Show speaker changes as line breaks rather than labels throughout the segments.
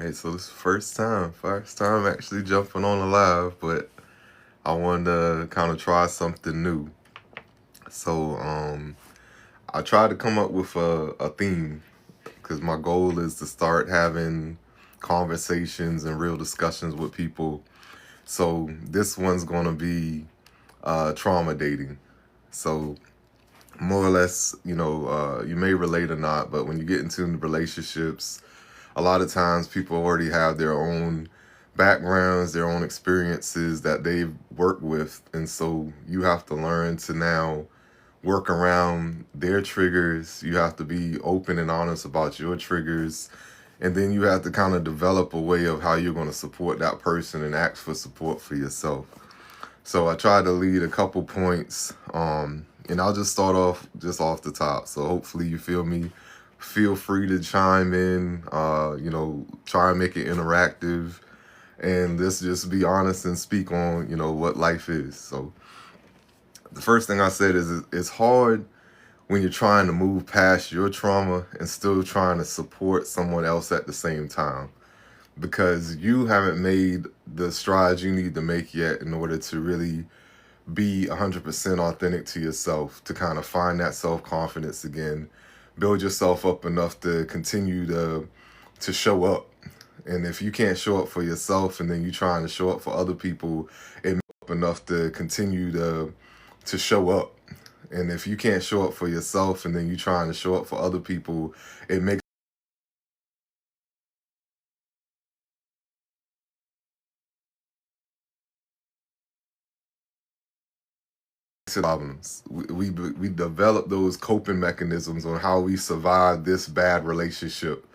Hey, so this is first time actually jumping on the live, but I wanted to kind of try something new. So, I tried to come up with a theme because my goal is to start having conversations and real discussions with people. So this one's gonna be trauma dating. So more or less, you may relate or not, but when you get into relationships, a lot of times people already have their own backgrounds, their own experiences that they've worked with. And so you have to learn to now work around their triggers. You have to be open and honest about your triggers. And then you have to kind of develop a way of how you're going to support that person and ask for support for yourself. So I tried to lead a couple points, and I'll just start off just off the top. So hopefully you feel me. Feel free to chime in. Try and make it interactive, and let's just be honest and speak on what life is. So the first thing I said is it's hard when you're trying to move past your trauma and still trying to support someone else at the same time, because you haven't made the strides you need to make yet in order to really be 100% authentic to yourself, to kind of find that self-confidence again, build yourself up enough to continue to show up. And if you can't show up for yourself and then you trying to show up for other people, it makes you up enough to continue to show up. And if you can't show up for yourself and then you trying to show up for other people, it makes problems. We develop those coping mechanisms on how we survive this bad relationship.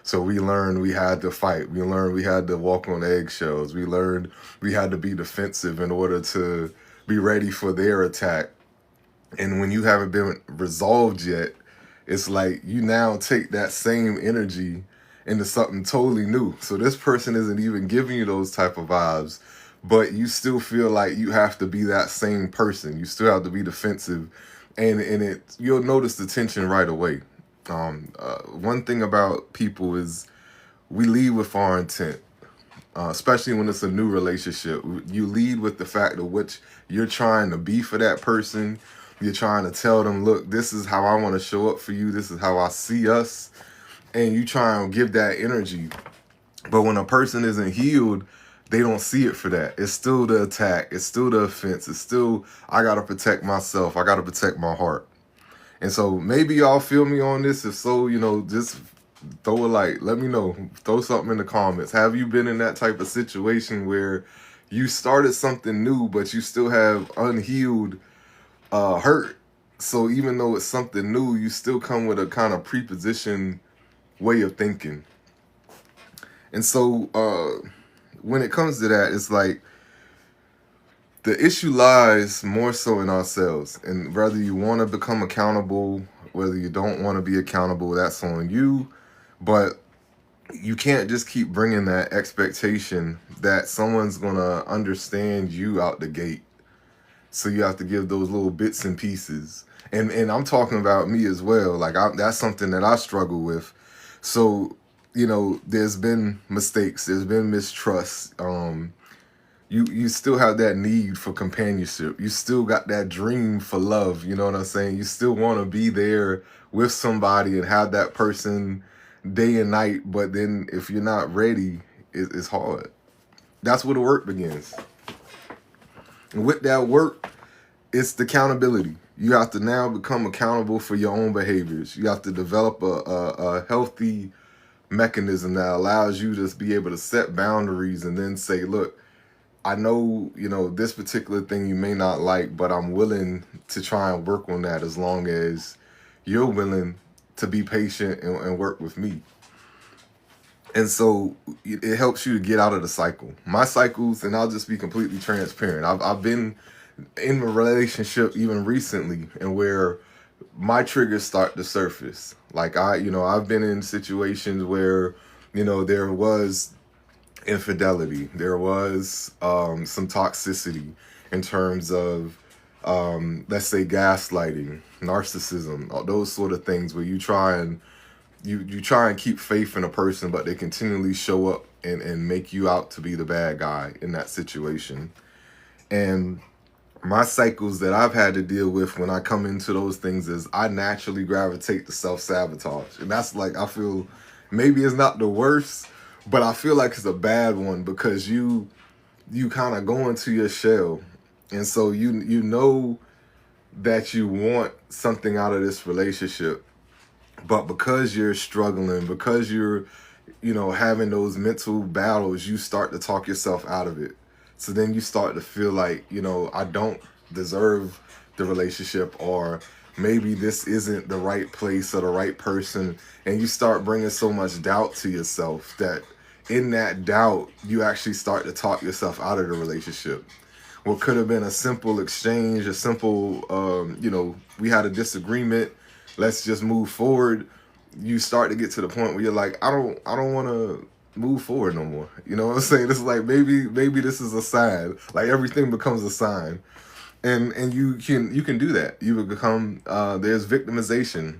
So we learned we had to fight. We learned we had to walk on eggshells. We learned we had to be defensive in order to be ready for their attack. And when you haven't been resolved yet, it's like you now take that same energy into something totally new. So this person isn't even giving you those type of vibes, but you still feel like you have to be that same person. You still have to be defensive, and you'll notice the tension right away. One thing about people is we lead with our intent, especially when it's a new relationship. You lead with the fact of which you're trying to be for that person. You're trying to tell them, look, this is how I want to show up for you. This is how I see us. And you try and give that energy. But when a person isn't healed, they don't see it for that. It's still the attack. It's still the offense. It's still, I got to protect myself. I got to protect my heart. And so maybe y'all feel me on this. If so, just throw a like. Let me know. Throw something in the comments. Have you been in that type of situation where you started something new, but you still have unhealed hurt? So even though it's something new, you still come with a kind of prepositioned way of thinking. And so when it comes to that, it's like the issue lies more so in ourselves. And whether you want to become accountable, whether you don't want to be accountable, that's on you. But you can't just keep bringing that expectation that someone's going to understand you out the gate. So you have to give those little bits and pieces. And I'm talking about me as well. Like that's something that I struggle with. So, there's been mistakes. There's been mistrust. You still have that need for companionship. You still got that dream for love. You know what I'm saying? You still want to be there with somebody and have that person day and night. But then if you're not ready, it's hard. That's where the work begins. And with that work, it's the accountability. You have to now become accountable for your own behaviors. You have to develop a healthy mechanism that allows you to be able to set boundaries and then say, look, I know, this particular thing you may not like, but I'm willing to try and work on that as long as you're willing to be patient and work with me. And so it helps you to get out of the cycle. My cycles, and I'll just be completely transparent. I've been in a relationship even recently and where my triggers start to surface. Like I've been in situations where, there was infidelity. There was some toxicity in terms of, let's say, gaslighting, narcissism, all those sort of things where you try and you try and keep faith in a person, but they continually show up and make you out to be the bad guy in that situation. And my cycles that I've had to deal with when I come into those things is I naturally gravitate to self-sabotage. And that's like, I feel maybe it's not the worst, but I feel like it's a bad one because you kind of go into your shell. And so you know that you want something out of this relationship, but because you're struggling, because you're, having those mental battles, you start to talk yourself out of it. So then you start to feel like, I don't deserve the relationship, or maybe this isn't the right place or the right person. And you start bringing so much doubt to yourself that in that doubt, you actually start to talk yourself out of the relationship. What could have been a simple exchange, a simple, we had a disagreement, let's just move forward. You start to get to the point where you're like, I don't want to move forward no more. You know what I'm saying? It's like maybe this is a sign. Like everything becomes a sign, and you can do that. You would become there's victimization,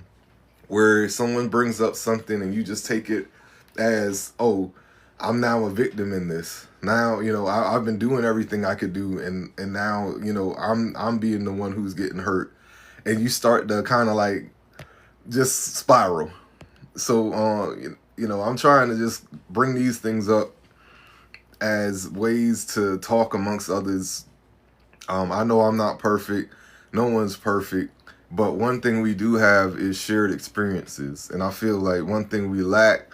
where someone brings up something and you just take it as, oh, I'm now a victim in this. Now, I've been doing everything I could do, and now, I'm being the one who's getting hurt. And you start to kind of like just spiral. So, I'm trying to just bring these things up as ways to talk amongst others. I know I'm not perfect. No one's perfect. But one thing we do have is shared experiences. And I feel like one thing we lack,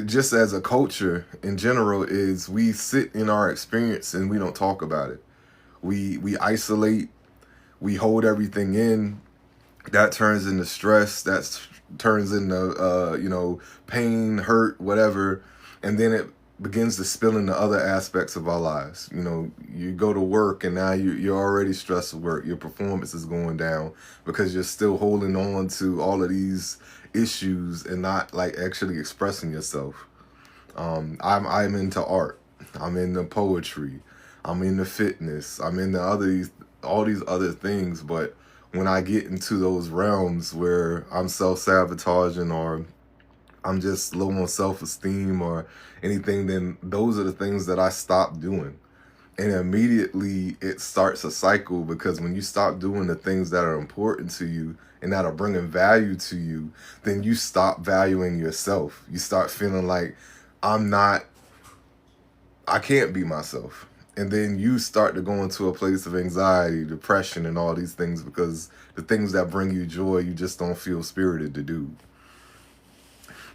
just as a culture in general, is we sit in our experience and we don't talk about it. We isolate, we hold everything in. That turns into stress, that turns into pain, hurt, whatever, and then it begins to spill into other aspects of our lives. You go to work and now you're already stressed at work. Your performance is going down because you're still holding on to all of these issues and not like actually expressing yourself. I'm into art. I'm into poetry. I'm into fitness. I'm into all these other things. But when I get into those realms where I'm self-sabotaging, or I'm just low on self-esteem or anything, then those are the things that I stop doing. And immediately it starts a cycle, because when you stop doing the things that are important to you and that are bringing value to you, then you stop valuing yourself. You start feeling like, I can't be myself. And then you start to go into a place of anxiety, depression, and all these things, because the things that bring you joy, you just don't feel spirited to do.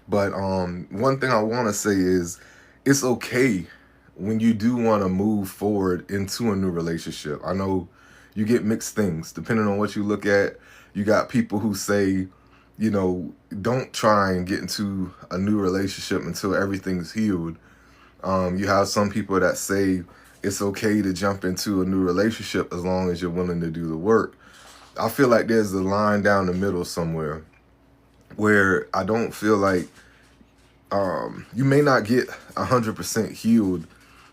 But one thing I want to say is, it's okay when you do want to move forward into a new relationship. I know you get mixed things depending on what you look at. You got people who say, don't try and get into a new relationship until everything's healed. You have some people that say it's okay to jump into a new relationship as long as you're willing to do the work. I feel like there's a line down the middle somewhere where I don't feel like you may not get 100% healed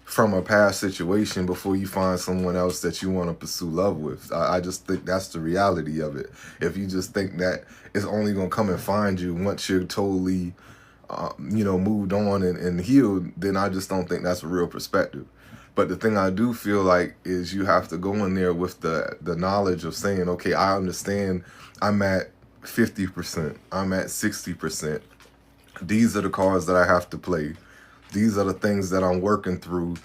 from a past situation before you find someone else that you want to pursue love with. I just think that's the reality of it. If you just think that it's only going to come and find you once you're totally, moved on and healed, then I just don't think that's a real perspective. But the thing I do feel like is you have to go in there with the knowledge of saying, okay, I understand I'm at 50%, I'm at 60%. These are the cards that I have to play. These are the things that I'm working through.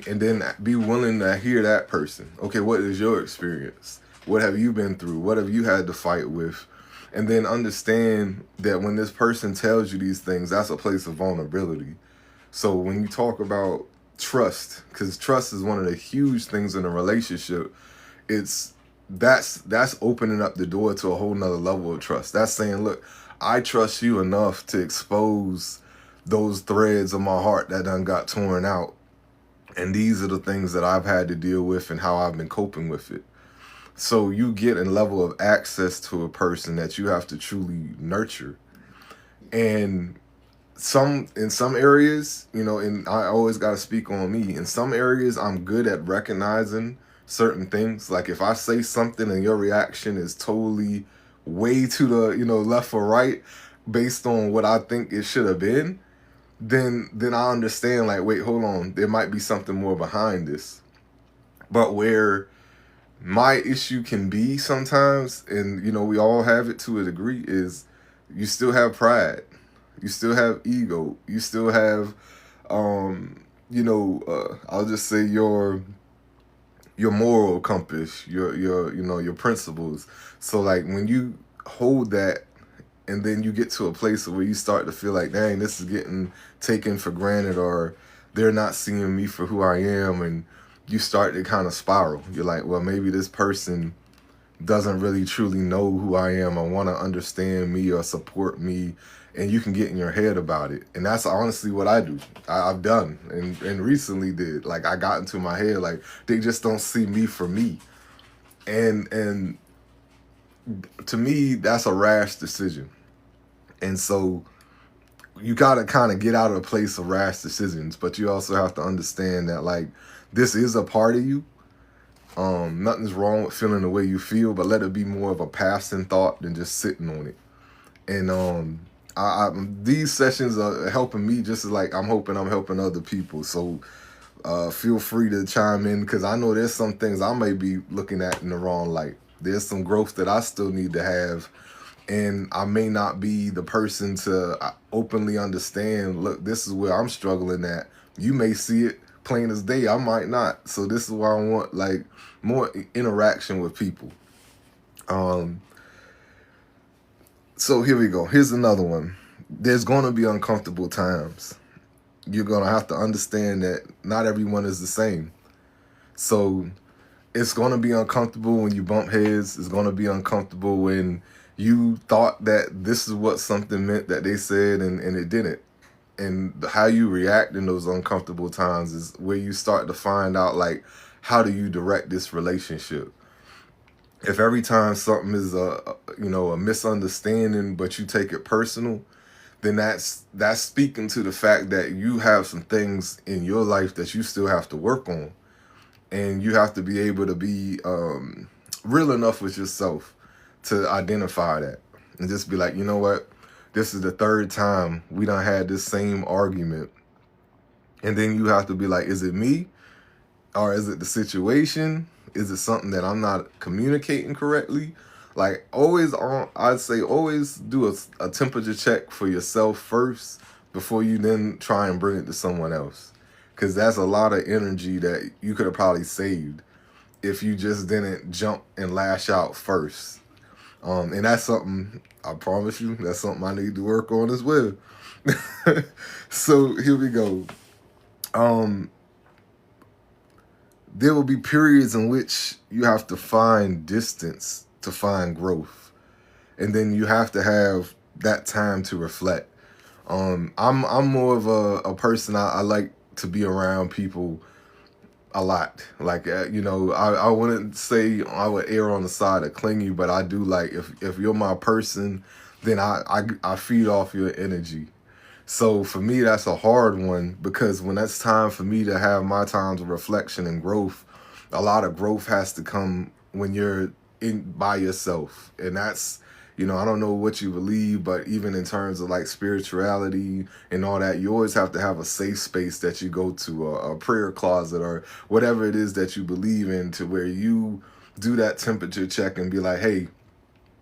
And then be willing to hear that person. Okay, what is your experience? What have you been through? What have you had to fight with? And then understand that when this person tells you these things, that's a place of vulnerability. So when you talk about trust, because trust is one of the huge things in a relationship, that's opening up the door to a whole nother level of trust. That's saying, look, I trust you enough to expose those threads of my heart that done got torn out. And these are the things that I've had to deal with and how I've been coping with it. So you get a level of access to a person that you have to truly nurture. And in some areas, and I always got to speak on me. In some areas, I'm good at recognizing certain things. Like if I say something and your reaction is totally way to the, left or right, based on what I think it should have been, then I understand, like, wait, hold on, there might be something more behind this. But where my issue can be sometimes, and we all have it to a degree, is you still have pride, you still have ego, you still have I'll just say your moral compass, your principles. So like when you hold that, and then you get to a place where you start to feel like, dang, this is getting taken for granted, or they're not seeing me for who I am, and you start to kind of spiral. You're like, well, maybe this person doesn't really truly know who I am or want to understand me or support me, and you can get in your head about it. And that's honestly what I do. I've done and recently did. Like, I got into my head, like, they just don't see me for me. And to me, that's a rash decision. And so you got to kind of get out of the place of rash decisions, but you also have to understand that, like, this is a part of you. Nothing's wrong with feeling the way you feel, but let it be more of a passing thought than just sitting on it. And these sessions are helping me just as, like, I'm hoping I'm helping other people. So feel free to chime in, because I know there's some things I may be looking at in the wrong light. There's some growth that I still need to have, and I may not be the person to openly understand, look, this is where I'm struggling at. You may see it plain as day, I might not. So this is why I want, like, more interaction with people. So here we go. Here's another one. There's going to be uncomfortable times. You're going to have to understand that not everyone is the same. So it's going to be uncomfortable when you bump heads. It's going to be uncomfortable when you thought that this is what something meant that they said, and it didn't. And how you react in those uncomfortable times is where you start to find out, like, how do you direct this relationship? If every time something is a misunderstanding, but you take it personal, then that's speaking to the fact that you have some things in your life that you still have to work on. And you have to be able to be real enough with yourself to identify that. And just be like, you know what? This is the third time we done had this same argument. And then you have to be like, is it me? Or is it the situation? Is it something that I'm not communicating correctly? Like, I'd say always do a temperature check for yourself first before you then try and bring it to someone else. Because that's a lot of energy that you could have probably saved if you just didn't jump and lash out first. And that's something, I promise you, that's something I need to work on as well. So here we go. There will be periods in which you have to find distance to find growth. And then you have to have that time to reflect. I'm more of a person, I like to be around people a lot. Like, I wouldn't say I would err on the side of clingy, but I do, like, if you're my person, then I feed off your energy. So for me, that's a hard one, because when it's time for me to have my times of reflection and growth, a lot of growth has to come when you're in by yourself. And that's, I don't know what you believe, but even in terms of, like, spirituality and all that, you always have to have a safe space that you go to, a prayer closet, or whatever it is that you believe in, to where you do that temperature check and be like, hey,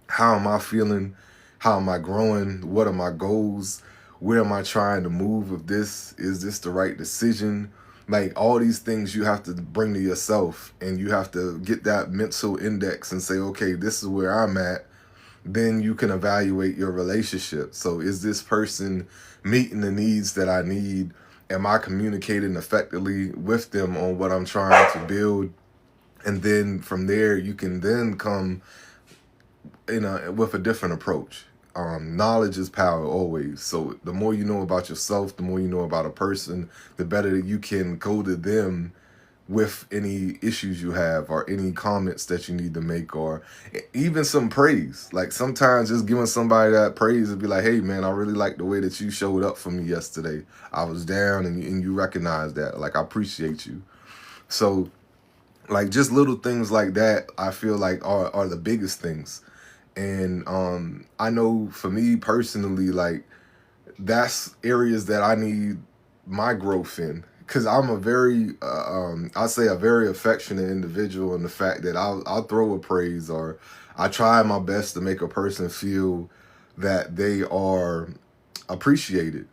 how am I feeling? How am I growing? What are my goals? Where am I trying to move with this? Is this the right decision? Like, all these things you have to bring to yourself, and you have to get that mental index and say, okay, this is where I'm at. Then you can evaluate your relationship. So is this person meeting the needs that I need? Am I communicating effectively with them on what I'm trying to build? And then from there, you can then come with a different approach. Knowledge is power always. So the more you know about yourself, the more you know about a person, the better that you can go to them with any issues you have, or any comments that you need to make, or even some praise. Like, sometimes just giving somebody that praise and be like, hey man, I really like the way that you showed up for me yesterday. I was down, and you recognize that. Like, I appreciate you. So, like, just little things like that, I feel like are the biggest things. And I know for me personally, like, that's areas that I need my growth in, because I'm a very I'll say a very affectionate individual, in the fact that I'll throw a praise, or I try my best to make a person feel that they are appreciated.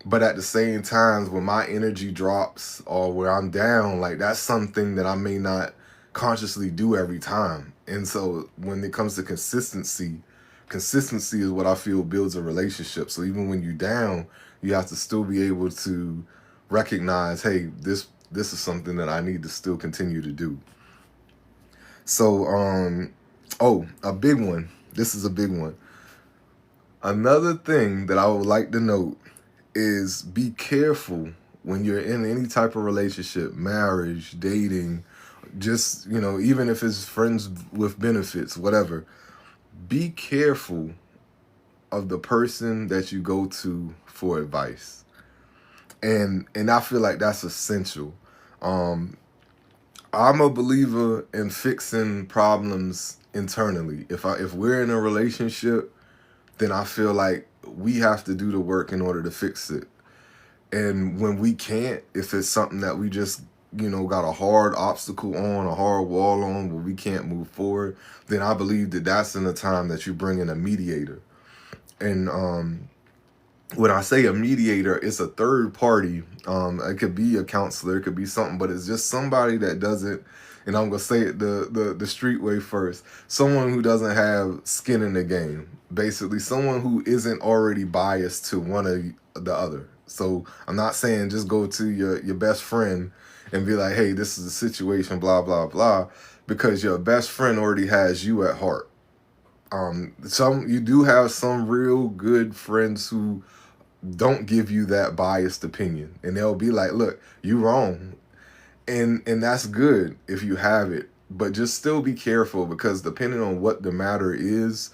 But at the same time, when my energy drops or where I'm down, like, that's something that I may not consciously do every time. And so when it comes to consistency, consistency is what I feel builds a relationship. So even when you're down, you have to still be able to recognize, hey, this is something that I need to still continue to do. So oh, a big one. This is a big one. Another thing that I would like to note is, be careful when you're in any type of relationship, marriage, dating, just, even if it's friends with benefits, whatever. Be careful of the person that you go to for advice. And I feel like that's essential. Um, I'm a believer in fixing problems internally. If we're in a relationship, then I feel like we have to do the work in order to fix it. And when we can't, if it's something that we just, got a hard obstacle on, a hard wall on, where we can't move forward, then I believe that that's in the time that you bring in a mediator. And when I say a mediator, it's a third party. It could be a counselor, it could be something, but it's just somebody that doesn't, and I'm gonna say it the street way first, someone who doesn't have skin in the game. Basically, someone who isn't already biased to one or the other. So I'm not saying just go to your best friend and be like, hey, this is the situation, blah blah blah, because your best friend already has you at heart. Some you do have some real good friends who don't give you that biased opinion, and they'll be like, look, you wrong. And that's good if you have it, but just still be careful, because depending on what the matter is,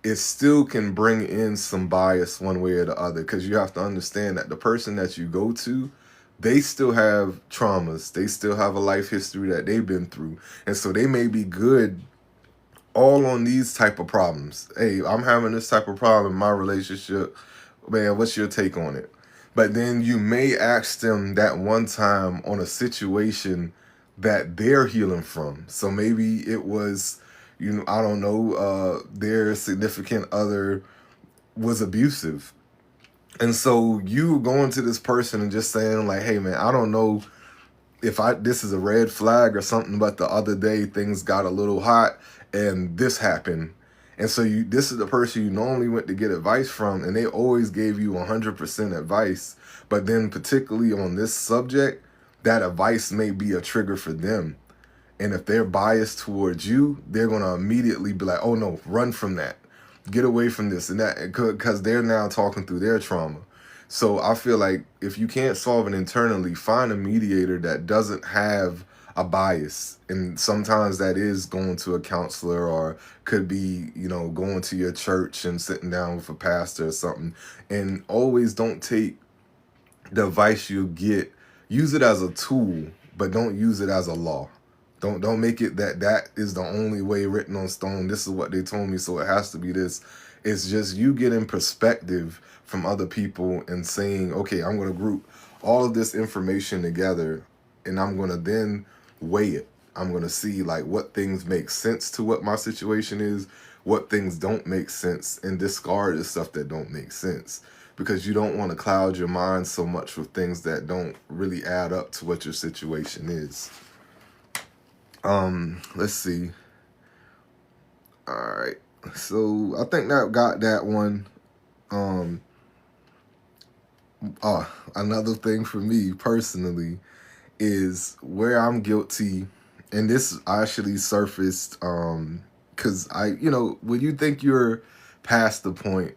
it still can bring in some bias one way or the other, because you have to understand that the person that you go to, they still have traumas, they still have a life history that they've been through, and so they may be good all on these type of problems. Hey, I'm having this type of problem in my relationship, man, what's your take on it? But then you may ask them that one time on a situation that they're healing from. So maybe it was, I don't know, their significant other was abusive. And so you going to this person and just saying like, hey man, I don't know if this is a red flag or something, but the other day things got a little hot and this happened. And so this is the person you normally went to get advice from, and they always gave you 100% advice. But then particularly on this subject, that advice may be a trigger for them. And if they're biased towards you, they're going to immediately be like, oh no, run from that. Get away from this and that, because they're now talking through their trauma. So I feel like if you can't solve it internally, find a mediator that doesn't have a bias. And sometimes that is going to a counselor, or could be, going to your church and sitting down with a pastor or something. And always don't take the advice you get, use it as a tool, but don't use it as a law. Don't make it that is the only way written on stone. This is what they told me, so it has to be this. It's just you getting perspective from other people and saying, okay, I'm going to group all of this information together, and I'm going to then weigh it. I'm going to see like what things make sense to what my situation is, what things don't make sense, and discard the stuff that don't make sense, because you don't want to cloud your mind so much with things that don't really add up to what your situation is. Let's see. All right. So I think that got that one. Another thing for me personally is where I'm guilty, and this actually surfaced because when you think you're past the point,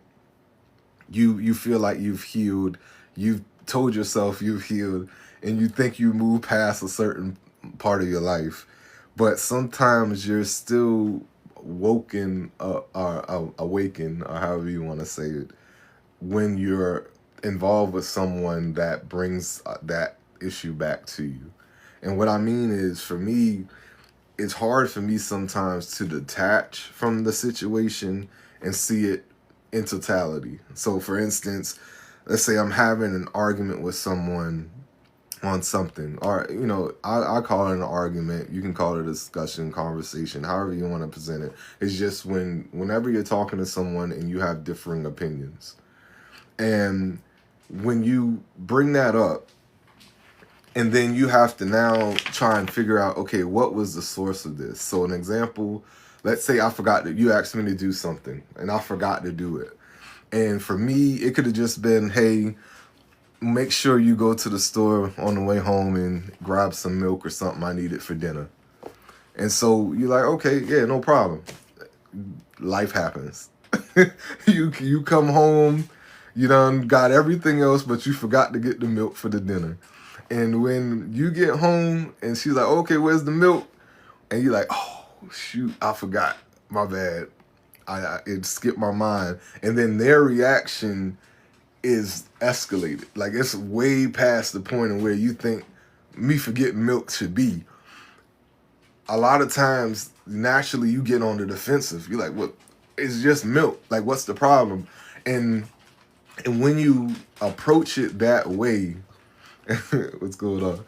you feel like you've healed, you've told yourself you've healed, and you think you move past a certain part of your life, but sometimes you're still woken up, or awakened, or however you want to say it, when you're involved with someone that brings that issue back to you. And what I mean is, for me, it's hard for me sometimes to detach from the situation and see it in totality. So for instance, let's say I'm having an argument with someone on something, or I call it an argument, you can call it a discussion, conversation, however you want to present it. It's just whenever you're talking to someone and you have differing opinions, and when you bring that up, and then you have to now try and figure out, okay, what was the source of this? So an example, let's say I forgot that you asked me to do something and I forgot to do it. And for me, it could have just been, hey, make sure you go to the store on the way home and grab some milk or something I needed for dinner. And so you're like, okay, yeah, no problem. Life happens. You come home, you done got everything else, but you forgot to get the milk for the dinner. And when you get home and she's like, okay, where's the milk? And you're like, oh, shoot, I forgot. My bad. It skipped my mind. And then their reaction is escalated. Like, it's way past the point of where you think me forgetting milk should be. A lot of times, naturally, you get on the defensive. You're like, what? It's just milk. Like, what's the problem? And when you approach it that way, what's going on?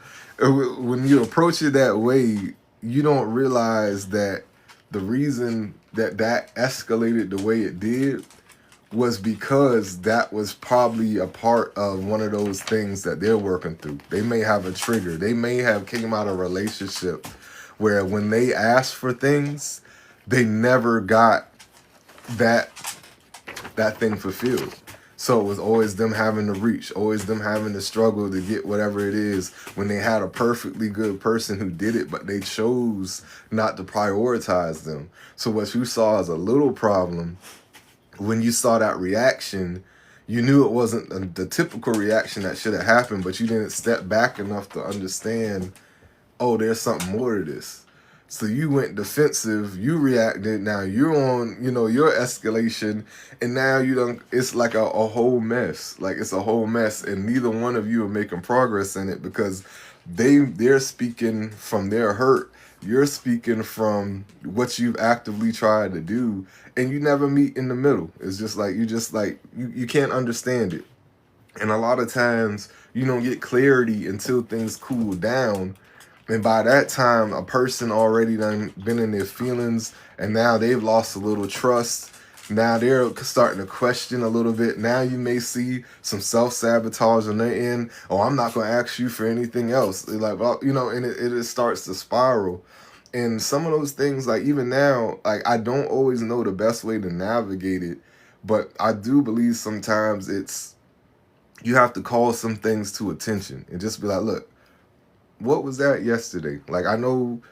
When you approach it that way, you don't realize that the reason that escalated the way it did was because that was probably a part of one of those things that they're working through. They may have a trigger. They may have came out of a relationship where when they asked for things, they never got that thing fulfilled. So it was always them having to reach, always them having to struggle to get whatever it is when they had a perfectly good person who did it, but they chose not to prioritize them. So what you saw as a little problem, when you saw that reaction, you knew it wasn't the typical reaction that should have happened, but you didn't step back enough to understand, oh, there's something more to this. So you went defensive, you reacted, now you're on, your escalation, and now you don't, it's like a whole mess. Like, it's a whole mess, and neither one of you are making progress in it because they're speaking from their hurt. You're speaking from what you've actively tried to do, and you never meet in the middle. It's just like, you can't understand it. And a lot of times you don't get clarity until things cool down. And by that time, a person already done been in their feelings, and now they've lost a little trust. Now they're starting to question a little bit. Now you may see some self-sabotage on their end. Oh, I'm not going to ask you for anything else. They're like, well, and it starts to spiral. And some of those things, like even now, like I don't always know the best way to navigate it, but I do believe sometimes you have to call some things to attention and just be like, look, what was that yesterday? Like, I know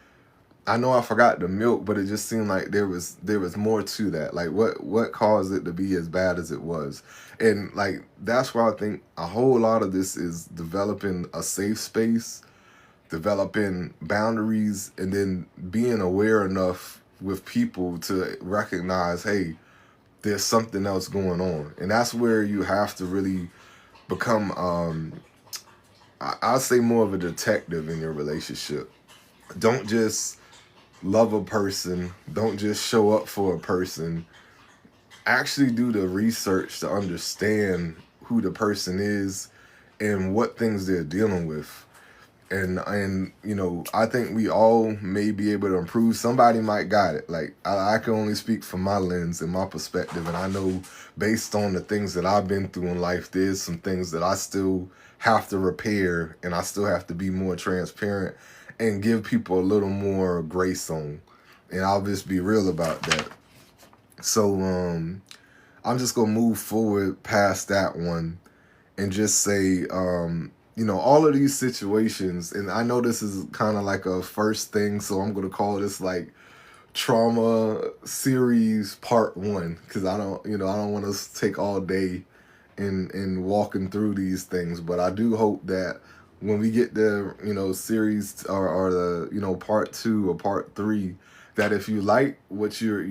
I forgot the milk, but it just seemed like there was more to that. Like, what caused it to be as bad as it was? And like, that's why I think a whole lot of this is developing a safe space, developing boundaries, and then being aware enough with people to recognize, hey, there's something else going on. And that's where you have to really become I'll say more of a detective in your relationship. Don't just love a person. Don't just show up for a person. Actually do the research to understand who the person is and what things they're dealing with. And I think we all may be able to improve. Somebody might got it. Like, I can only speak from my lens and my perspective, and I know based on the things that I've been through in life, there's some things that I still have to repair, and I still have to be more transparent and give people a little more grace on. And I'll just be real about that. So I'm just gonna move forward past that one and just say, all of these situations, and I know this is kind of like a first thing, so I'm going to call this like trauma series part 1, because I don't want to take all day in walking through these things, but I do hope that when we get the, series or the, part 2 or part 3, that if you like what you're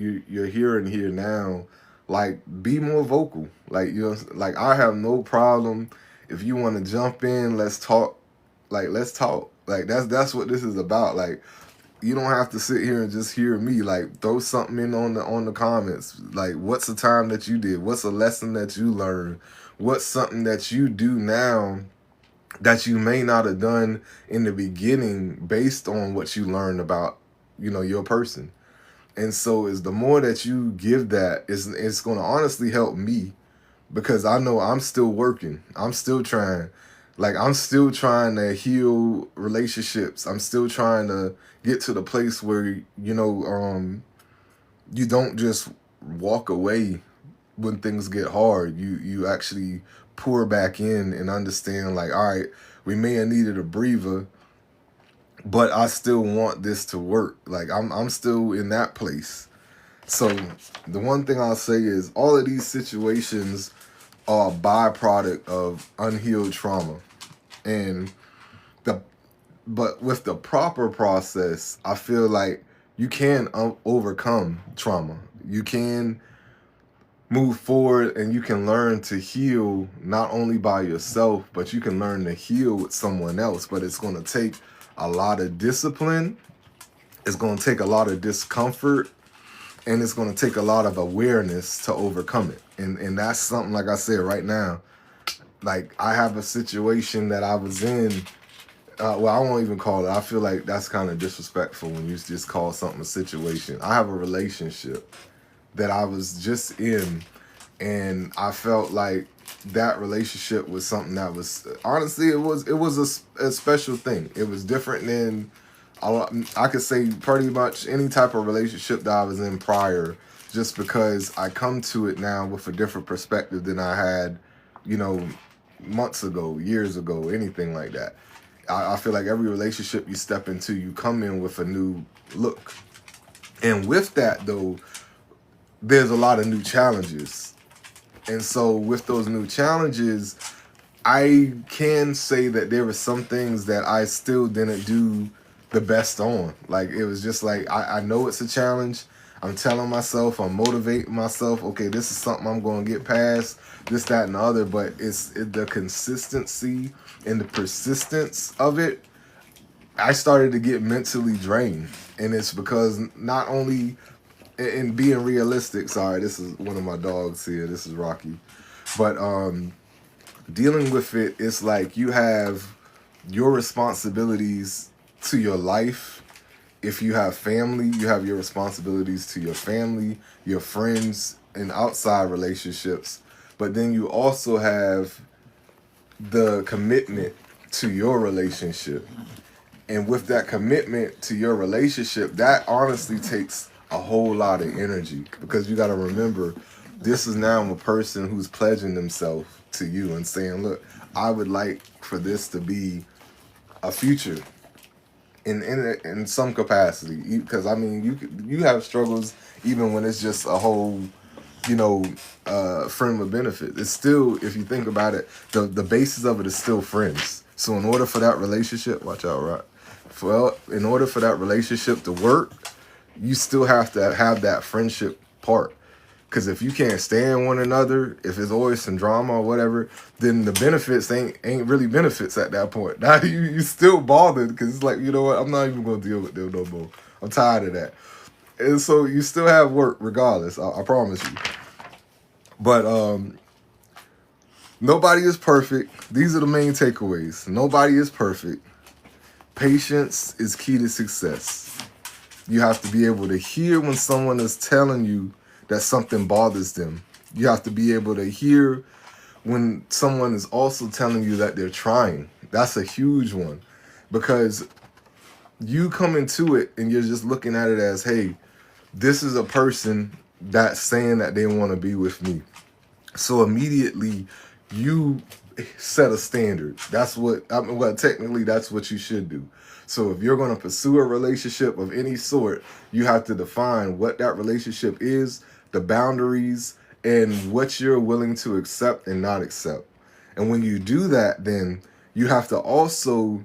hearing here now, like, be more vocal. Like, like, I have no problem if you want to jump in. Let's talk. Like, let's talk. Like, that's what this is about. Like, you don't have to sit here and just hear me. Like, throw something in on the comments. Like, what's a time that you did? What's a lesson that you learned? What's something that you do now that you may not have done in the beginning based on what you learned about, your person? And so is the more that you give that, it's going to honestly help me, because I know I'm still working. I'm still trying. Like, I'm still trying to heal relationships. I'm still trying to get to the place where, you don't just walk away when things get hard. You actually pour back in and understand, like, all right, we may have needed a breather, but I still want this to work. Like, I'm still in that place. So the one thing I'll say is all of these situations are a byproduct of unhealed trauma. And but with the proper process, I feel like you can overcome trauma. You can move forward, and you can learn to heal not only by yourself, but you can learn to heal with someone else. But it's going to take a lot of discipline. It's going to take a lot of discomfort, and it's going to take a lot of awareness to overcome it. And that's something, like I said, right now, like, I have a situation that I was in. Well, I won't even call it. I feel like that's kind of disrespectful when you just call something a situation. I have a relationship that I was just in, and I felt like that relationship was something that was, honestly, it was a special thing. It was different than, I could say, pretty much any type of relationship that I was in prior, just because I come to it now with a different perspective than I had, months ago, years ago, anything like that. I feel like every relationship you step into, you come in with a new look. And with that, though, there's a lot of new challenges. And so with those new challenges, I can say that there were some things that I still didn't do the best on. Like, it was just like, I know it's a challenge. I'm telling myself, I'm motivating myself, okay, this is something I'm going to get past, this, that, and the other. But it's the consistency and the persistence of it. I started to get mentally drained. And it's because not only in being realistic, sorry, this is one of my dogs here, this is Rocky. But dealing with it, it's like you have your responsibilities to your life. If you have family, you have your responsibilities to your family, your friends, and outside relationships. But then you also have the commitment to your relationship. And with that commitment to your relationship, that honestly takes a whole lot of energy, because you got to remember, this is now a person who's pledging themselves to you and saying, look, I would like for this to be a future in some capacity. Because, I mean, you have struggles even when it's just a whole, friend with benefit. It's still, if you think about it, the basis of it is still friends. So in order for that relationship, watch out, right? Well, in order for that relationship to work, you still have to have that friendship part. Because if you can't stand one another, if there's always some drama or whatever, then the benefits ain't really benefits at that point. Now you still bothered, because it's like, you know what, I'm not even going to deal with them no more. I'm tired of that. And so you still have work regardless, I promise you. But nobody is perfect. These are the main takeaways. Nobody is perfect. Patience is key to success. You have to be able to hear when someone is telling you that something bothers them. You have to be able to hear when someone is also telling you that they're trying. That's a huge one, because you come into it and you're just looking at it as, hey, this is a person that's saying that they want to be with me. So immediately you set a standard. That's what, well, technically that's what you should do. So if you're going to pursue a relationship of any sort, you have to define what that relationship is, the boundaries, and what you're willing to accept and not accept. And when you do that, then you have to also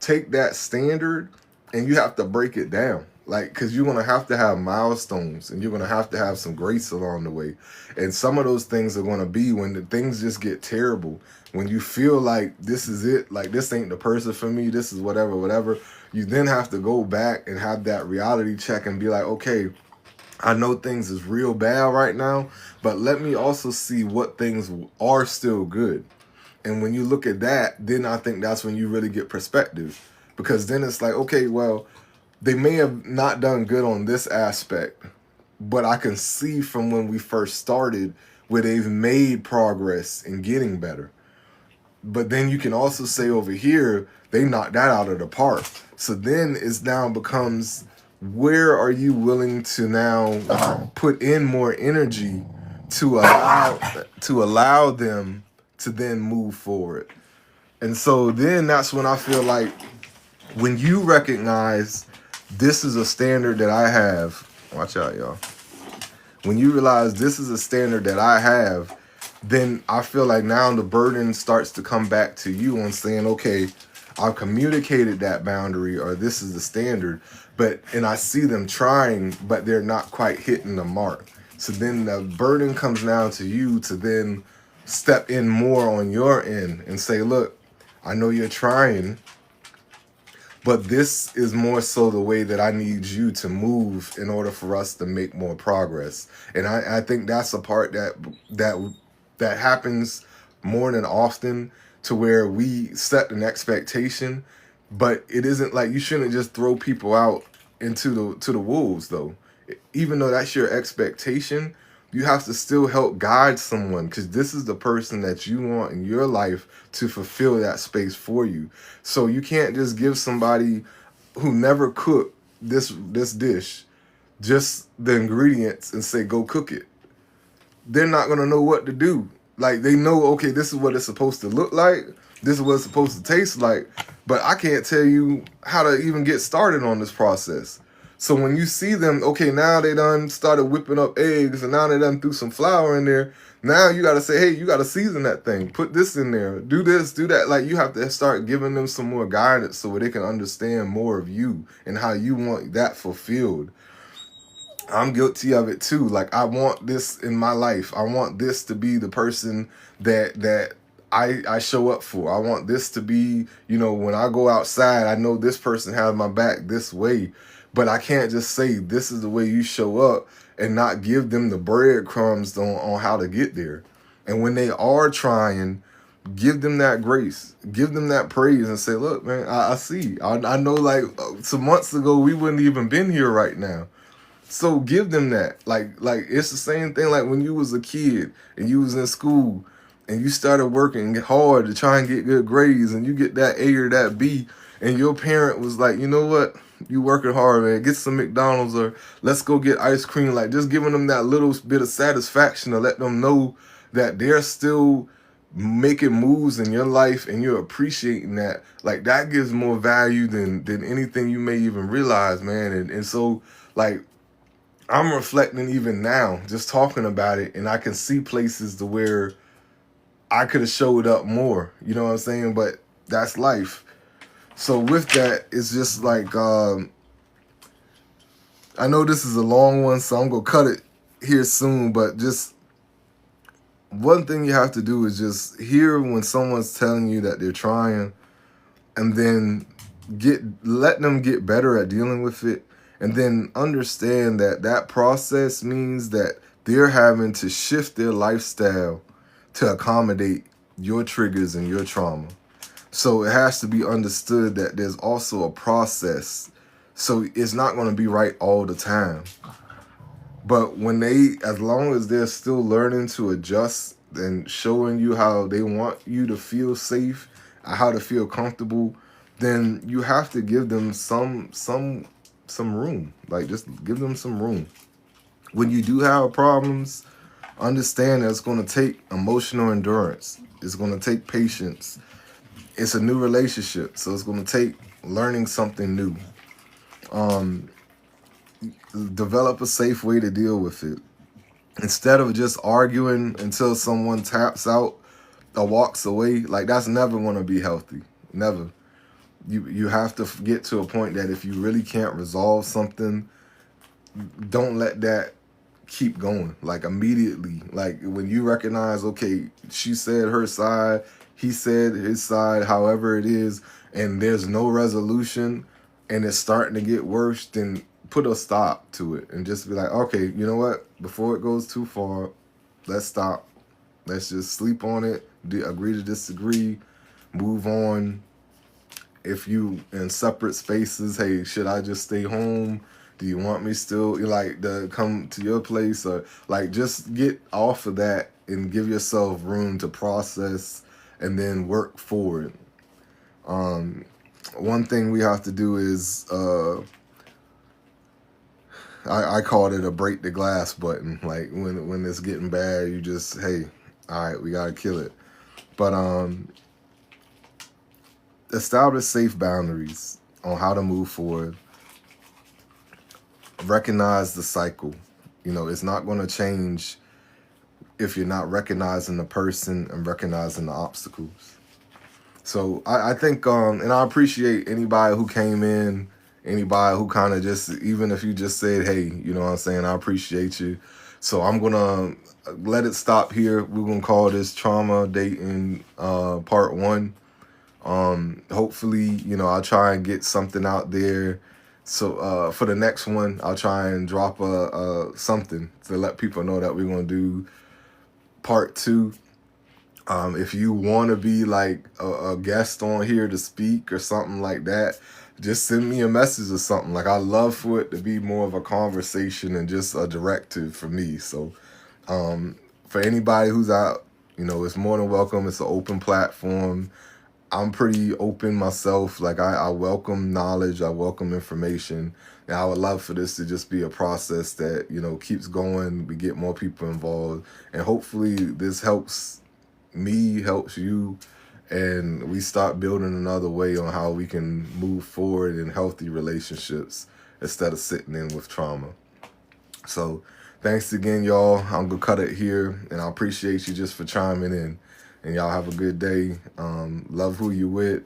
take that standard and you have to break it down. Like, because you're going to have milestones, and you're going to have some grace along the way. And some of those things are going to be when the things just get terrible, when you feel like this is it, like this ain't the person for me, this is whatever. You then have to go back and have that reality check and be like, okay, I know things is real bad right now, but let me also see what things are still good. And when you look at that, then I think that's when you really get perspective. Because then it's like, okay, well, they may have not done good on this aspect, but I can see from when we first started where they've made progress in getting better. But then you can also say over here, they knocked that out of the park. So then it's now becomes, where are you willing to now put in more energy to allow them to then move forward? And so then that's when I feel like, when you recognize this is a standard that I have, watch out, y'all. When you realize this is a standard that I have, then I feel like now the burden starts to come back to you on saying, okay, I've communicated that boundary, or this is the standard, and I see them trying, but they're not quite hitting the mark. So then the burden comes down to you to then step in more on your end and say, look, I know you're trying, but this is more so the way that I need you to move in order for us to make more progress. And I think that's a part that happens more than often, to where we set an expectation, but it isn't like, you shouldn't just throw people out to the wolves though. Even though that's your expectation, you have to still help guide someone, because this is the person that you want in your life to fulfill that space for you. So you can't just give somebody who never cooked this dish just the ingredients and say, go cook it. They're not going to know what to do. Like, they know, okay, this is what it's supposed to look like, this is what it's supposed to taste like, but I can't tell you how to even get started on this process. So when you see them, okay, now they done started whipping up eggs, and now they done threw some flour in there. Now you got to say, hey, you got to season that thing. Put this in there. Do this, do that. Like, you have to start giving them some more guidance so they can understand more of you and how you want that fulfilled. I'm guilty of it too. Like, I want this in my life. I want this to be the person that I show up for. I want this to be, when I go outside, I know this person has my back this way. But I can't just say this is the way you show up and not give them the breadcrumbs on how to get there. And when they are trying, give them that grace, give them that praise, and say, look, man, I see. I know, like, some months ago, we wouldn't even been here right now. So give them that. Like it's the same thing like when you was a kid and you was in school and you started working hard to try and get good grades, and you get that A or that B, and your parent was like, you know what? You working hard, man. Get some McDonald's, or let's go get ice cream. Like, just giving them that little bit of satisfaction to let them know that they're still making moves in your life and you're appreciating that. Like, that gives more value than anything you may even realize, man. And so, like, I'm reflecting even now, just talking about it, and I can see places to where I could have showed up more. You know what I'm saying? But that's life. So with that, it's just like, I know this is a long one, so I'm going to cut it here soon, but just one thing you have to do is just hear when someone's telling you that they're trying, and then let them get better at dealing with it, and then understand that that process means that they're having to shift their lifestyle to accommodate your triggers and your trauma. So it has to be understood that there's also a process. So it's not going to be right all the time. But as long as they're still learning to adjust and showing you how they want you to feel safe, how to feel comfortable, then you have to give them some room. Like, just give them some room. When you do have problems, understand that it's going to take emotional endurance. It's going to take patience. It's a new relationship, so it's going to take learning something new. Develop a safe way to deal with it. Instead of just arguing until someone taps out or walks away, like, that's never going to be healthy. Never. you have to get to a point that if you really can't resolve something, don't let that keep going. Like immediately, like when you recognize, okay, she said her side, he said his side, however it is, and there's no resolution, and it's starting to get worse, then put a stop to it and just be like, okay, you know what? Before it goes too far, let's stop. Let's just sleep on it. Agree to disagree. Move on. If you in separate spaces, hey, should I just stay home? Do you want me still like to come to your place, or like just get off of that and give yourself room to process and then work forward. One thing we have to do is I called it a break the glass button. Like when it's getting bad, you just, hey, all right, we gotta kill it. But establish safe boundaries on how to move forward. Recognize the cycle. You know, it's not going to change if you're not recognizing the person and recognizing the obstacles. So I think, and I appreciate anybody who came in, anybody who kind of just, even if you just said, hey, you know what I'm saying, I appreciate you. So I'm going to let it stop here. We're going to call this Trauma Dating Part 1. Hopefully, you know, I'll try and get something out there. So for the next one, I'll try and drop something to let people know that we're going to do Part 2. If you want to be like a guest on here to speak or something like that, just send me a message or something. Like, I love for it to be more of a conversation and just a directive for me. So for anybody who's out, you know, it's more than welcome. It's an open platform. I'm pretty open myself. Like, I welcome knowledge. I welcome information. And I would love for this to just be a process that, you know, keeps going. We get more people involved. And hopefully this helps me, helps you, and we start building another way on how we can move forward in healthy relationships instead of sitting in with trauma. So thanks again, y'all. I'm gonna cut it here, and I appreciate you just for chiming in. And y'all have a good day. Love who you with,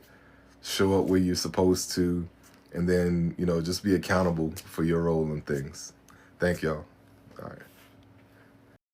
show up where you're supposed to, and then, you know, just be accountable for your role in things. Thank y'all. All right.